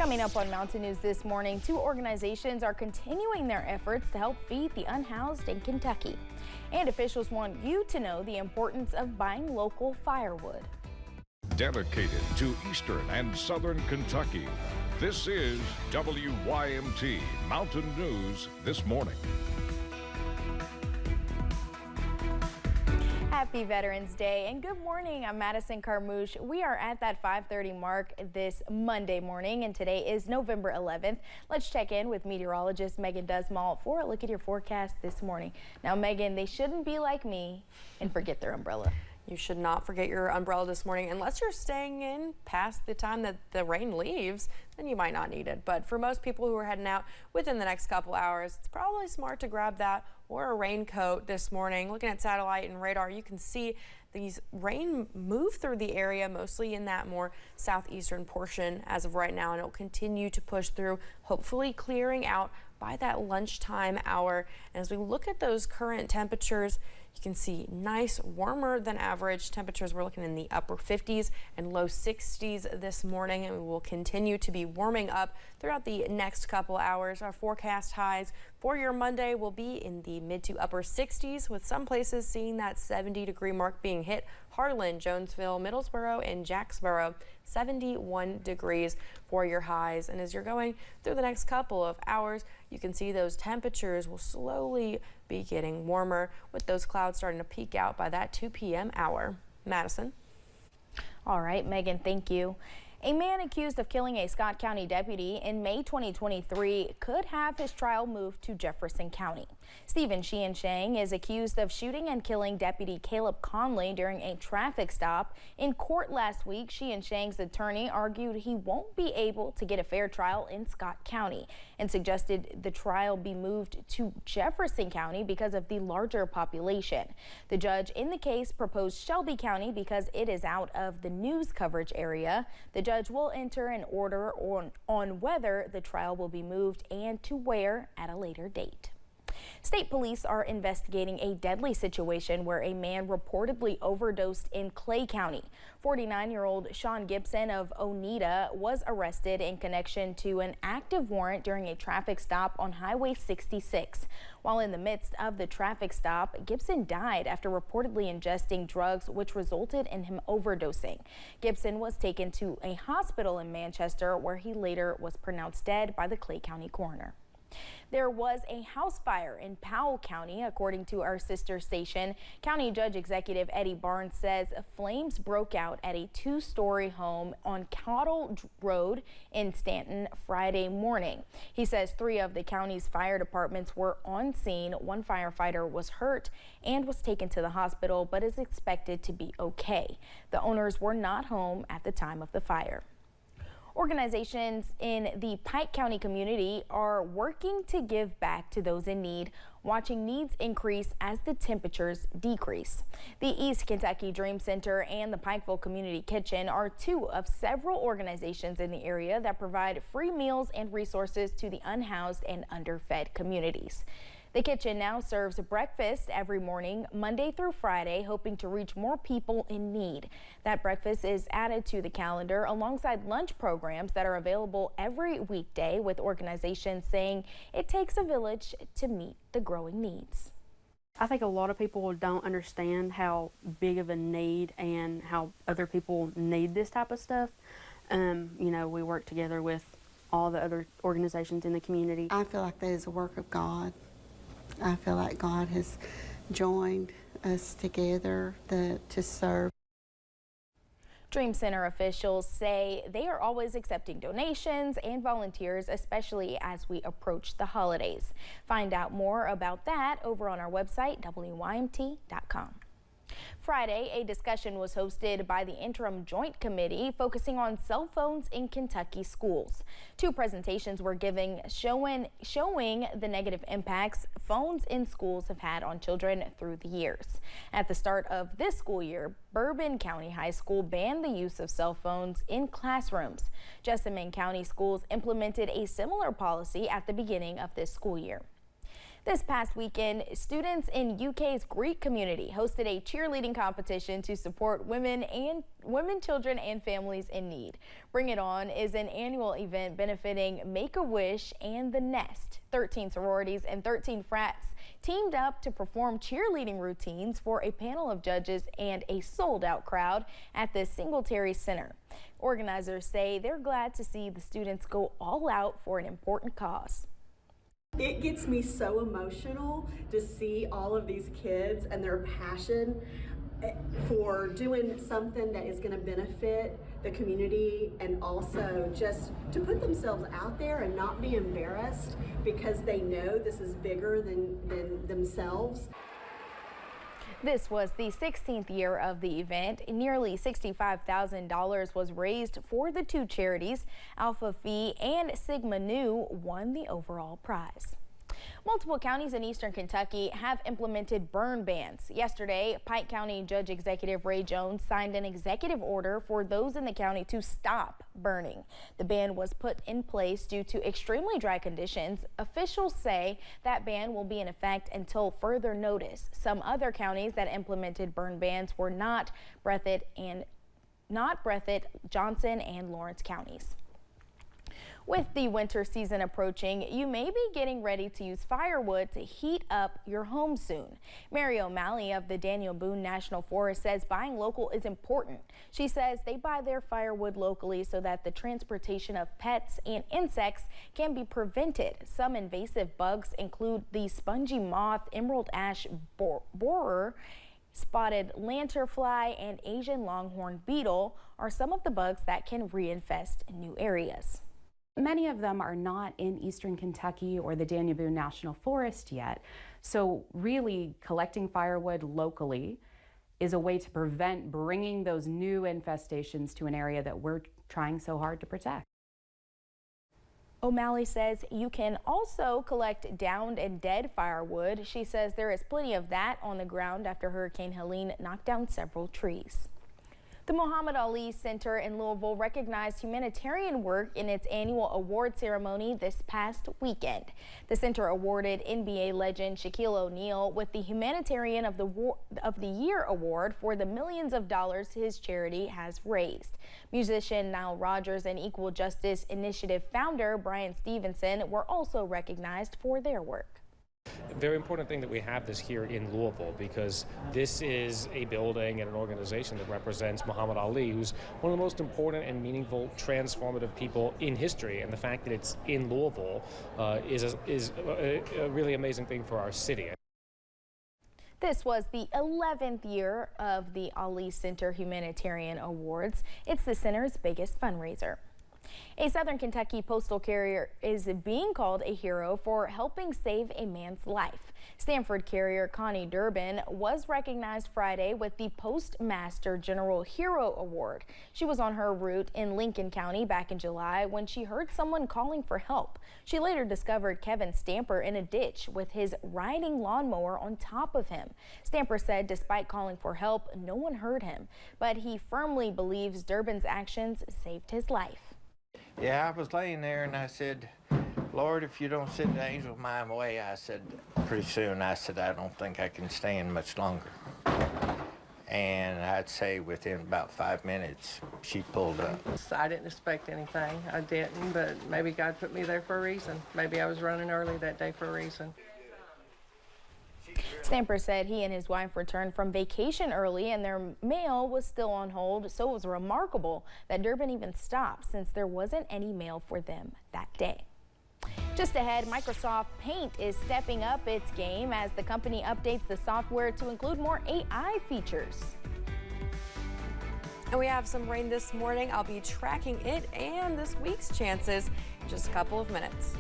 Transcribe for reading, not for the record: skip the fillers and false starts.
Coming up on Mountain News this morning, two organizations are continuing their efforts to help feed the unhoused in Kentucky. And officials want you to know the importance of buying local firewood. Dedicated to Eastern and Southern Kentucky, this is WYMT Mountain News this morning. Happy Veterans Day and good morning. I'm Madison Carmouche. We are at that 5:30 mark this Monday morning, and today is November 11th. Let's check in with meteorologist Megan Desmalt for a look at your forecast this morning. Now, Megan, they shouldn't be like me and forget their umbrella. You should not forget your umbrella this morning unless you're staying in past the time that the rain leaves. Then you might not need it. But for most people who are heading out within the next couple hours, it's probably smart to grab that or a raincoat this morning. Looking at satellite and radar, you can see these rain move through the area, mostly in that more southeastern portion as of right now, and it will continue to push through, hopefully clearing out by that lunchtime hour. And as we look at those current temperatures, you can see nice, warmer than average temperatures. We're looking in the upper 50s and low 60s this morning, and we will continue to be warming up throughout the next couple hours. Our forecast highs for your Monday will be in the mid to upper 60s, with some places seeing that 70-degree mark being hit. Harlan, Jonesville, Middlesboro, and Jacksboro, 71 degrees for your highs. And as you're going through the next couple of hours, you can see those temperatures will slowly be getting warmer, with those clouds starting to peak out by that 2 p.m. hour. Madison. All right, Megan, thank you. A man accused of killing a Scott County deputy in May 2023 could have his trial moved to Jefferson County. Stephen Shang is accused of shooting and killing Deputy Caleb Conley during a traffic stop. In court last week, Shang's attorney argued he won't be able to get a fair trial in Scott County and suggested the trial be moved to Jefferson County because of the larger population. The judge in the case proposed Shelby County because it is out of the news coverage area. The judge will enter an order on whether the trial will be moved and to where at a later date. State police are investigating a deadly situation where a man reportedly overdosed in Clay County. 49-year-old Sean Gibson of Oneida was arrested in connection to an active warrant during a traffic stop on Highway 66. While in the midst of the traffic stop, Gibson died after reportedly ingesting drugs, which resulted in him overdosing. Gibson was taken to a hospital in Manchester, where he later was pronounced dead by the Clay County coroner. There was a house fire in Powell County, according to our sister station. County Judge Executive Eddie Barnes says flames broke out at a two-story home on Cottle Road in Stanton Friday morning. He says 3 of the county's fire departments were on scene. One firefighter was hurt and was taken to the hospital, but is expected to be okay. The owners were not home at the time of the fire. Organizations in the Pike County community are working to give back to those in need, watching needs increase as the temperatures decrease. The East Kentucky Dream Center and the Pikeville Community Kitchen are 2 of several organizations in the area that provide free meals and resources to the unhoused and underfed communities. The kitchen now serves breakfast every morning, Monday through Friday, hoping to reach more people in need. That breakfast is added to the calendar alongside lunch programs that are available every weekday, with organizations saying it takes a village to meet the growing needs. I think a lot of people don't understand how big of a need and how other people need this type of stuff. You know, we work together with all the other organizations in the community. I feel like that is a work of God. I feel like God has joined us together to serve. Dream Center officials say they are always accepting donations and volunteers, especially as we approach the holidays. Find out more about that over on our website, WYMT.com. Friday, a discussion was hosted by the Interim Joint Committee focusing on cell phones in Kentucky schools. 2 presentations were given showing the negative impacts phones in schools have had on children through the years. At the start of this school year, Bourbon County High School banned the use of cell phones in classrooms. Jessamine County Schools implemented a similar policy at the beginning of this school year. This past weekend, students in UK's Greek community hosted a cheerleading competition to support women, children, and families in need. Bring It On is an annual event benefiting Make-A-Wish and The Nest. 13 sororities and 13 frats teamed up to perform cheerleading routines for a panel of judges and a sold-out crowd at the Singletary Center. Organizers say they're glad to see the students go all out for an important cause. It gets me so emotional to see all of these kids and their passion for doing something that is going to benefit the community, and also just to put themselves out there and not be embarrassed because they know this is bigger than themselves. This was the 16th year of the event. Nearly $65,000 was raised for the two charities. Alpha Phi and Sigma Nu won the overall prize. Multiple counties in eastern Kentucky have implemented burn bans. Yesterday, Pike County Judge Executive Ray Jones signed an executive order for those in the county to stop burning. The ban was put in place due to extremely dry conditions. Officials say that ban will be in effect until further notice. Some other counties that implemented burn bans were not Breathitt, Johnson, and Lawrence counties. With the winter season approaching, you may be getting ready to use firewood to heat up your home soon. Mary O'Malley of the Daniel Boone National Forest says buying local is important. She says they buy their firewood locally so that the transportation of pets and insects can be prevented. Some invasive bugs include the spongy moth, emerald ash borer, spotted lanternfly, and Asian longhorn beetle are some of the bugs that can reinfest new areas. Many of them are not in eastern Kentucky or the Daniel Boone National Forest yet. So really collecting firewood locally is a way to prevent bringing those new infestations to an area that we're trying so hard to protect. O'Malley says you can also collect downed and dead firewood. She says there is plenty of that on the ground after Hurricane Helene knocked down several trees. The Muhammad Ali Center in Louisville recognized humanitarian work in its annual award ceremony this past weekend. The center awarded NBA legend Shaquille O'Neal with the Humanitarian of the Year award for the millions of dollars his charity has raised. Musician Nile Rodgers and Equal Justice Initiative founder Brian Stevenson were also recognized for their work. Very important thing that we have this here in Louisville, because this is a building and an organization that represents Muhammad Ali, who's one of the most important and meaningful, transformative people in history. And the fact that it's in Louisville is a really amazing thing for our city. This was the 11th year of the Ali Center Humanitarian Awards. It's the center's biggest fundraiser. A Southern Kentucky postal carrier is being called a hero for helping save a man's life. Stanford carrier Connie Durbin was recognized Friday with the Postmaster General Hero Award. She was on her route in Lincoln County back in July when she heard someone calling for help. She later discovered Kevin Stamper in a ditch with his riding lawnmower on top of him. Stamper said despite calling for help, no one heard him, but he firmly believes Durbin's actions saved his life. Yeah, I was laying there and I said, Lord, if you don't send the angel my way, I said, pretty soon, I said, I don't think I can stand much longer. And I'd say within about 5 minutes, she pulled up. I didn't expect anything. I didn't, but maybe God put me there for a reason. Maybe I was running early that day for a reason. Stamper said he and his wife returned from vacation early and their mail was still on hold, so it was remarkable that Durbin even stopped since there wasn't any mail for them that day. Just ahead, Microsoft Paint is stepping up its game as the company updates the software to include more AI features. And we have some rain this morning. I'll be tracking it and this week's chances in just a couple of minutes.